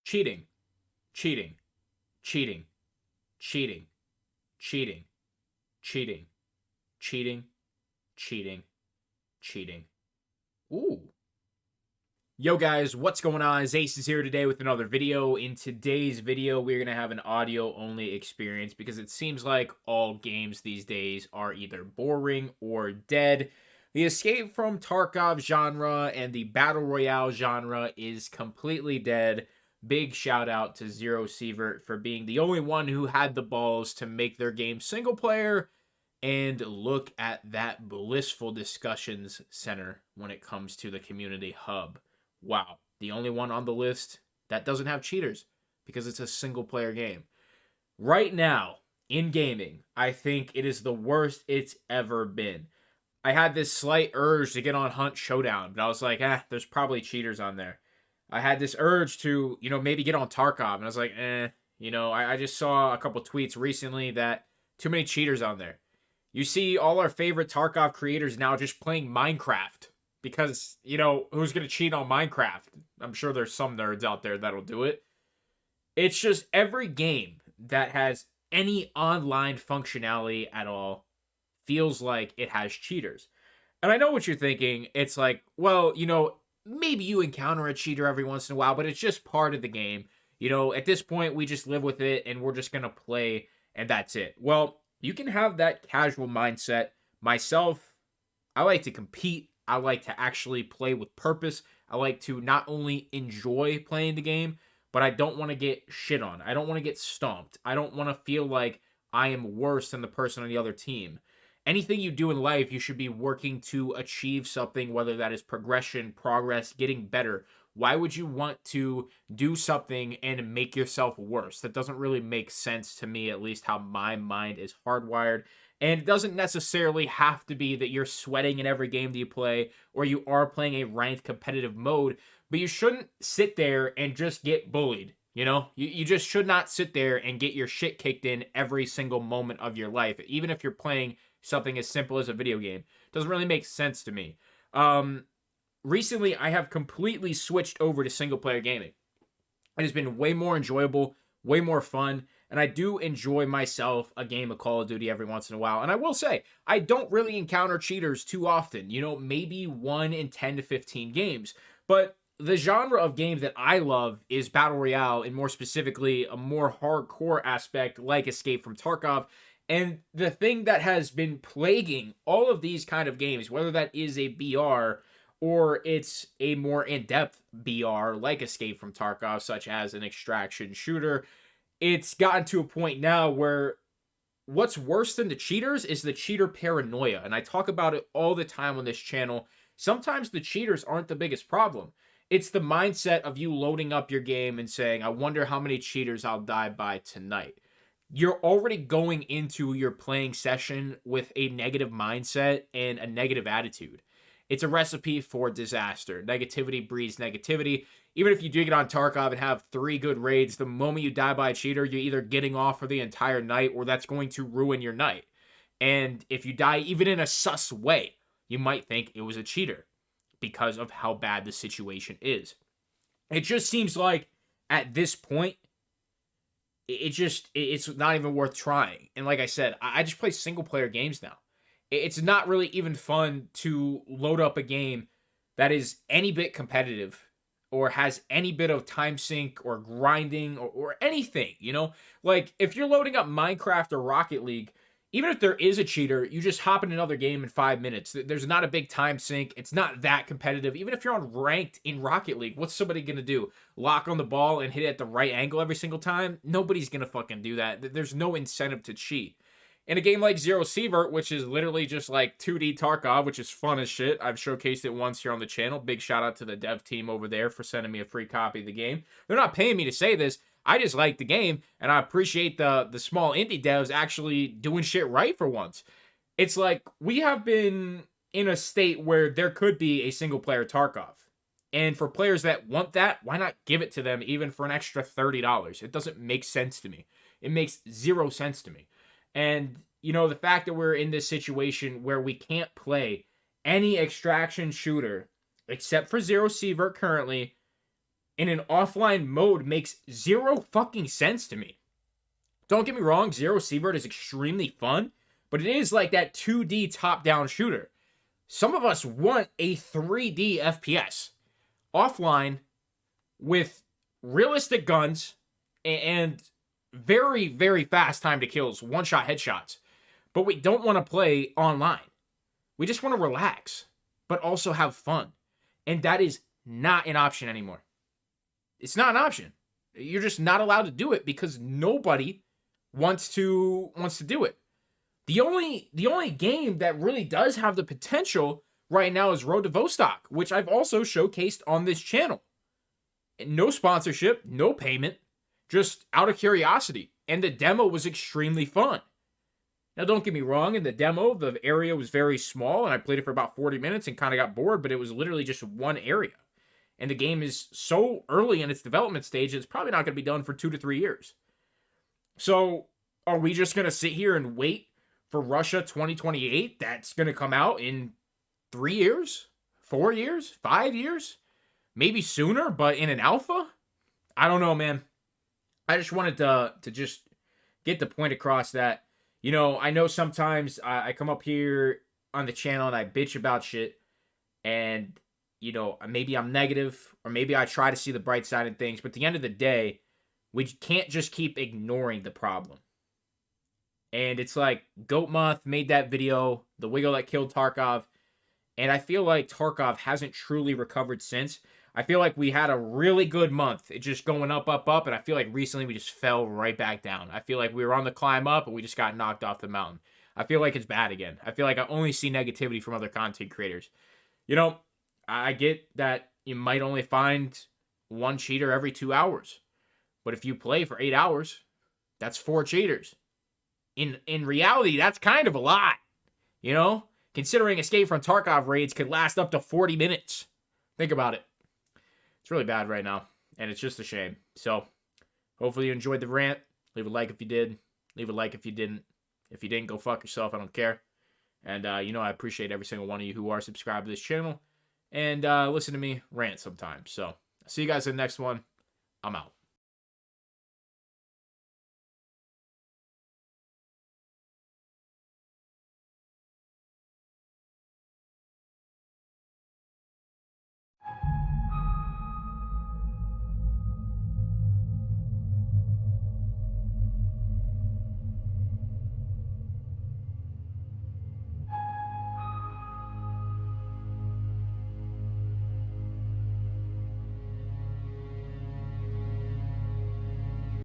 cheating, cheating, cheating, cheating, cheating, cheating, cheating, cheating, cheating. Ooh. Yo guys, what's going on? Acez here today with another video. In today's video, we're going to have an audio only experience because it seems like all games these days are either boring or dead. The Escape From Tarkov genre and the Battle Royale genre is completely dead. Big shout out to Zero Sievert for being the only one who had the balls to make their game single player. And look at that blissful discussions center when it comes to the community hub. Wow, the only one on the list that doesn't have cheaters because it's a single player game. Right now, in gaming, I think it is the worst it's ever been. I had this slight urge to get on Hunt Showdown, but I was like, there's probably cheaters on there. I had this urge to, maybe get on Tarkov, and I was like, I just saw a couple tweets recently that too many cheaters on there. You see all our favorite Tarkov creators now just playing Minecraft. Because, who's going to cheat on Minecraft? I'm sure there's some nerds out there that'll do it. It's just every game that has any online functionality at all feels like it has cheaters. And I know what you're thinking. It's like, well, maybe you encounter a cheater every once in a while, but it's just part of the game. At this point, we just live with it and we're just going to play and that's it. Well, you can have that casual mindset. Myself, I like to compete. I like to actually play with purpose. I like to not only enjoy playing the game, but I don't want to get shit on. I don't want to get stomped. I don't want to feel like I am worse than the person on the other team. Anything you do in life, you should be working to achieve something, whether that is progression, progress, getting better. Why would you want to do something and make yourself worse? That doesn't really make sense to me, at least how my mind is hardwired. And it doesn't necessarily have to be that you're sweating in every game that you play or you are playing a ranked competitive mode, but you shouldn't sit there and just get bullied. You just should not sit there and get your shit kicked in every single moment of your life, even if you're playing something as simple as a video game. It doesn't really make sense to me. Recently, I have completely switched over to single player gaming. It has been way more enjoyable, way more fun. And I do enjoy myself a game of Call of Duty every once in a while. And I will say, I don't really encounter cheaters too often. Maybe 1 in 10 to 15 games. But the genre of game that I love is Battle Royale, and more specifically, a more hardcore aspect like Escape From Tarkov. And the thing that has been plaguing all of these kind of games, whether that is a BR or it's a more in-depth BR like Escape From Tarkov, such as an extraction shooter, it's gotten to a point now where what's worse than the cheaters is the cheater paranoia. And I talk about it all the time on this channel. Sometimes the cheaters aren't the biggest problem. It's the mindset of you loading up your game and saying, I wonder how many cheaters I'll die by tonight. You're already going into your playing session with a negative mindset and a negative attitude. It's a recipe for disaster. Negativity breeds negativity. Even if you do get on Tarkov and have 3 good raids, the moment you die by a cheater, you're either getting off for the entire night or that's going to ruin your night. And if you die even in a sus way, you might think it was a cheater because of how bad the situation is. It just seems like at this point, it's not even worth trying. And like I said, I just play single player games now. It's not really even fun to load up a game that is any bit competitive or has any bit of time sync or grinding or anything, Like, if you're loading up Minecraft or Rocket League, even if there is a cheater, you just hop in another game in 5 minutes. There's not a big time sync. It's not that competitive. Even if you're on ranked in Rocket League, what's somebody going to do? Lock on the ball and hit it at the right angle every single time? Nobody's going to fucking do that. There's no incentive to cheat. In a game like Zero Sievert, which is literally just like 2D Tarkov, which is fun as shit. I've showcased it once here on the channel. Big shout out to the dev team over there for sending me a free copy of the game. They're not paying me to say this. I just like the game, and I appreciate the small indie devs actually doing shit right for once. It's like we have been in a state where there could be a single-player Tarkov. And for players that want that, why not give it to them even for an extra $30? It doesn't make sense to me. It makes zero sense to me. And, the fact that we're in this situation where we can't play any extraction shooter except for Zero Sievert currently, in an offline mode makes zero fucking sense to me. Don't get me wrong, Zero Seabird is extremely fun, but it is like that 2D top-down shooter. Some of us want a 3D FPS. Offline, with realistic guns, and very, very fast time to kills, one-shot headshots. But we don't want to play online. We just want to relax, but also have fun. And that is not an option anymore. It's not an option. You're just not allowed to do it because nobody wants to do it. The only game that really does have the potential right now is Road to Vostok, which I've also showcased on this channel. No sponsorship, no payment, just out of curiosity. And the demo was extremely fun. Now, don't get me wrong, in the demo, the area was very small, and I played it for about 40 minutes and kind of got bored, but it was literally just one area. And the game is so early in its development stage, it's probably not going to be done for 2 to 3 years. So, are we just going to sit here and wait for Russia 2028? That's going to come out in 3 years? 4 years? 5 years? Maybe sooner, but in an alpha? I don't know, man. I just wanted to just get the point across that, you know, I know sometimes I come up here on the channel and I bitch about shit, and, you know, maybe I'm negative, or maybe I try to see the bright side of things, but at the end of the day, we can't just keep ignoring the problem. And it's like, Goatmoth made that video, the wiggle that killed Tarkov, and I feel like Tarkov hasn't truly recovered since. I feel like we had a really good month. It's just going up, up, up, and I feel like recently we just fell right back down. I feel like we were on the climb up, and we just got knocked off the mountain. I feel like it's bad again. I feel like I only see negativity from other content creators. You know, I get that you might only find one cheater every 2 hours. But if you play for 8 hours, that's 4 cheaters. In reality, that's kind of a lot. You know? Considering Escape From Tarkov raids could last up to 40 minutes. Think about it. It's really bad right now, and it's just a shame. So, hopefully you enjoyed the rant. Leave a like if you did. Leave a like if you didn't. If you didn't, go fuck yourself. I don't care. And, you know, I appreciate every single one of you who are subscribed to this channel and listen to me rant sometimes. So, I'll see you guys in the next one. I'm out.